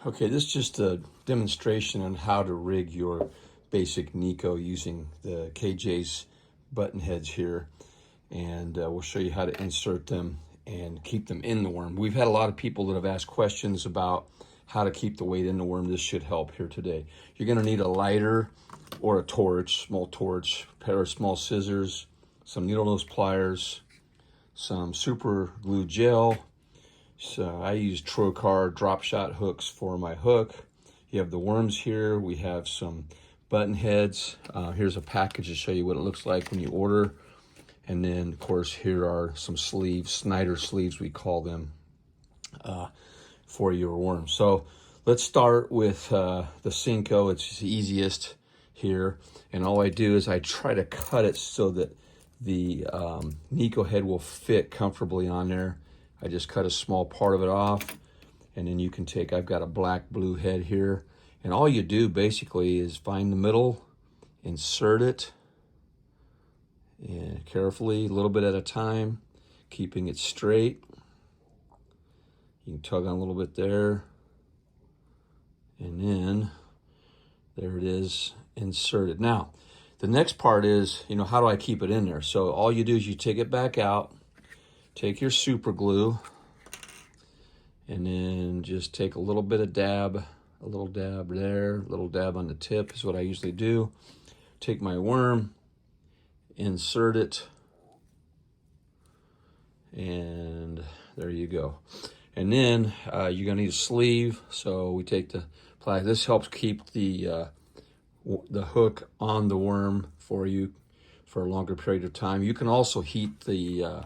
Okay, this is just a demonstration on how to rig your basic Neko using the KJ's button heads here. And we'll show you how to insert them and keep them in the worm. We've had a lot of people that have asked questions about how to keep the weight in the worm. This should help here today. You're gonna need a lighter or a torch, small torch, a pair of small scissors, some needle nose pliers, some super glue gel. So I use Trocar drop shot hooks for my hook. You have the worms here. We have some button heads. Here's a package to show you what it looks like when you order. And then, of course, here are some sleeves, Snyder sleeves, we call them, for your worms. So let's start with the Senko. It's the easiest here. And all I do is I try to cut it so that the Neko head will fit comfortably on there. I just cut a small part of it off, and then you can take, I've got a black blue head here, and all you do basically is find the middle, insert it, and carefully, a little bit at a time, keeping it straight. You can tug on a little bit there, and then there it is, inserted. Now, the next part is, how do I keep it in there? So all you do is you take it back out, take your super glue, and then just take a little bit of dab, a little dab there, a little dab on the tip is what I usually do. Take my worm, insert it, and there you go. And then you're gonna need a sleeve, so we take the plastic. This helps keep the hook on the worm for you for a longer period of time. You can also heat the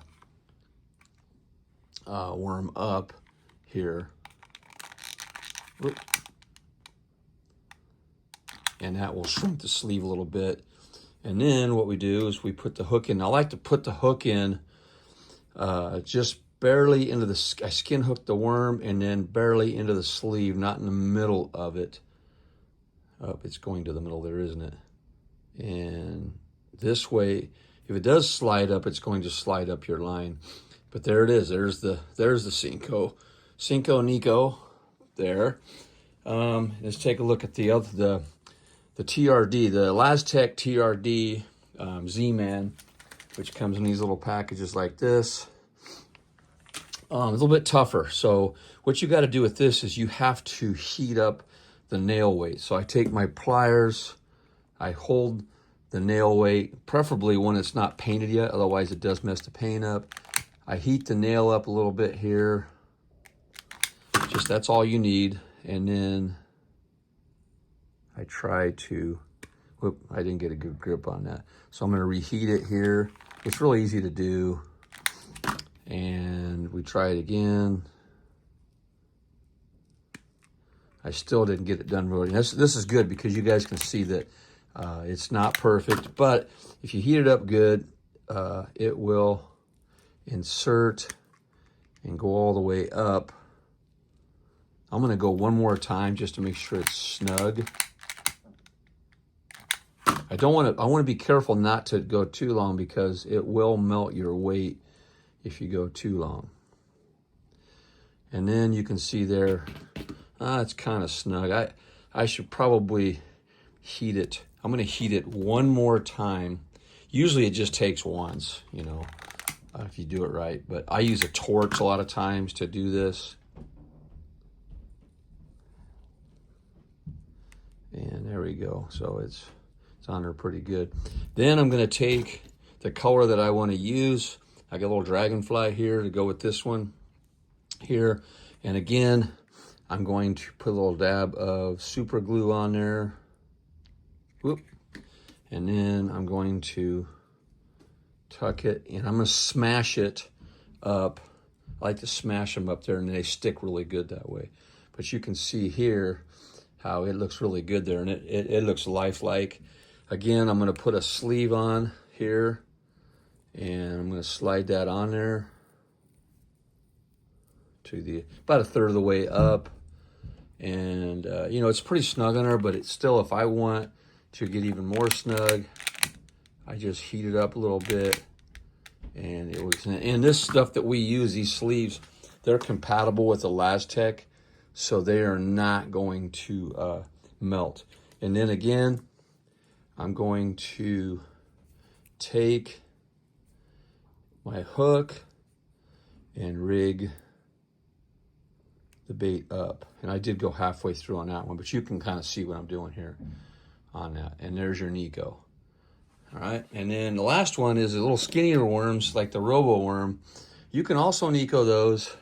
worm up here. Whoop. And that will shrink the sleeve a little bit. And then what we do is we put the hook in. I like to put the hook in just barely into the, I skin hook the worm and then barely into the sleeve, not in the middle of it. Oh, it's going to the middle there, isn't it? And this way, if it does slide up, it's going to slide up your line. But there it is. There's the Senko Neko there. Let's take a look at the TRD, the elaztech TRD Z-Man, which comes in these little packages like this. A little bit tougher. So what you got to do with this is you have to heat up the nail weight. So I take my pliers, I hold the nail weight, preferably when it's not painted yet, otherwise it does mess the paint up. I heat the nail up a little bit here. Just that's all you need. And then I try to, whoop, I didn't get a good grip on that. So I'm gonna reheat it here. It's really easy to do. And we try it again. I still didn't get it done really. This is good because you guys can see that it's not perfect, but if you heat it up good, it will insert and go all the way up. I'm gonna go one more time just to make sure it's snug. I want to be careful not to go too long because it will melt your weight if you go too long. And then you can see there, it's kind of snug. I should probably heat it. I'm gonna heat it one more time. Usually it just takes once, if you do it right. But I use a torch a lot of times to do this. And there we go. So it's on there pretty good. Then I'm gonna take the color that I want to use. I got a little dragonfly here to go with this one here. And again, I'm going to put a little dab of super glue on there. Whoop. And then I'm going to tuck it and I'm gonna smash it up. I like to smash them up there and they stick really good that way. But you can see here how it looks really good there, and it looks lifelike. Again, I'm gonna put a sleeve on here and I'm gonna slide that on there to about a third of the way up. And it's pretty snug on there, but it's still, if I want to get even more snug, I just heat it up a little bit. And it was, and this stuff that we use, these sleeves, they're compatible with elaztech. so they are not going to melt. And then again, I'm going to take my hook and rig the bait up. And I did go halfway through on that one, but you can kind of see what I'm doing here on that. And there's your Neko. All right, and then the last one is the little skinnier worms like the robo worm. You can also Neko those.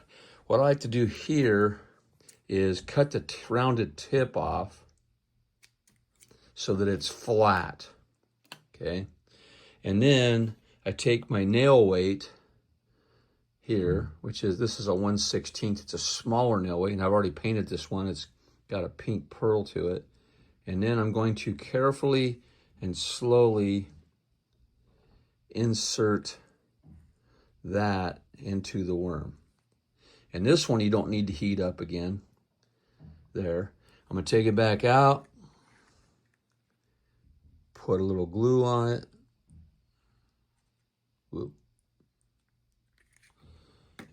What I like to do here is cut the rounded tip off so that it's flat, okay? And then I take my nail weight here, which is, this is a 1/16. It's a smaller nail weight, and I've already painted this one. It's got a pink pearl to it. And then I'm going to carefully and slowly insert that into the worm. And this one you don't need to heat up again. There. I'm going to take it back out, put a little glue on it. Whoop.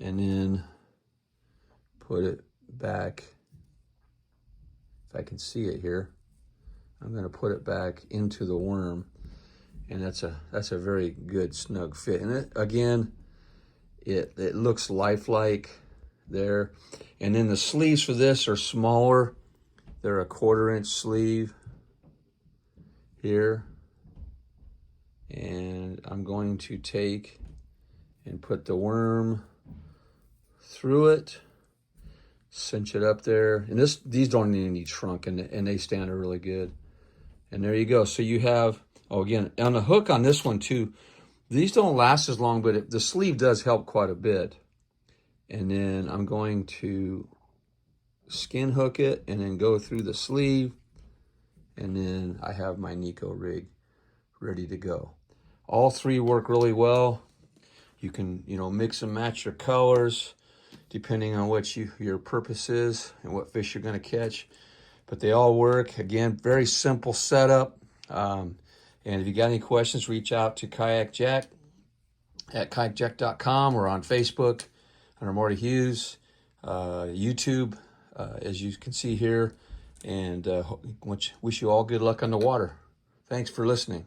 And then put it back, if I can see it here. I'm going to put it back into the worm, and that's a very good snug fit. And it, again, it looks lifelike there. And then the sleeves for this are smaller. They're a 1/4-inch sleeve here. And I'm going to take and put the worm through it, cinch it up there. And these don't need any shrunk, and they stand are really good. And there you go. So you have, oh, again, on the hook on this one too, these don't last as long, but the sleeve does help quite a bit. And then I'm going to skin hook it and then go through the sleeve. And then I have my Neko rig ready to go. All three work really well. You can, mix and match your colors depending on what your purpose is and what fish you're going to catch. But they all work. Again, very simple setup. And if you got any questions, reach out to Kayakjak at kayakjak.com or on Facebook under Morty Hughes, YouTube, as you can see here. And wish you all good luck on the water. Thanks for listening.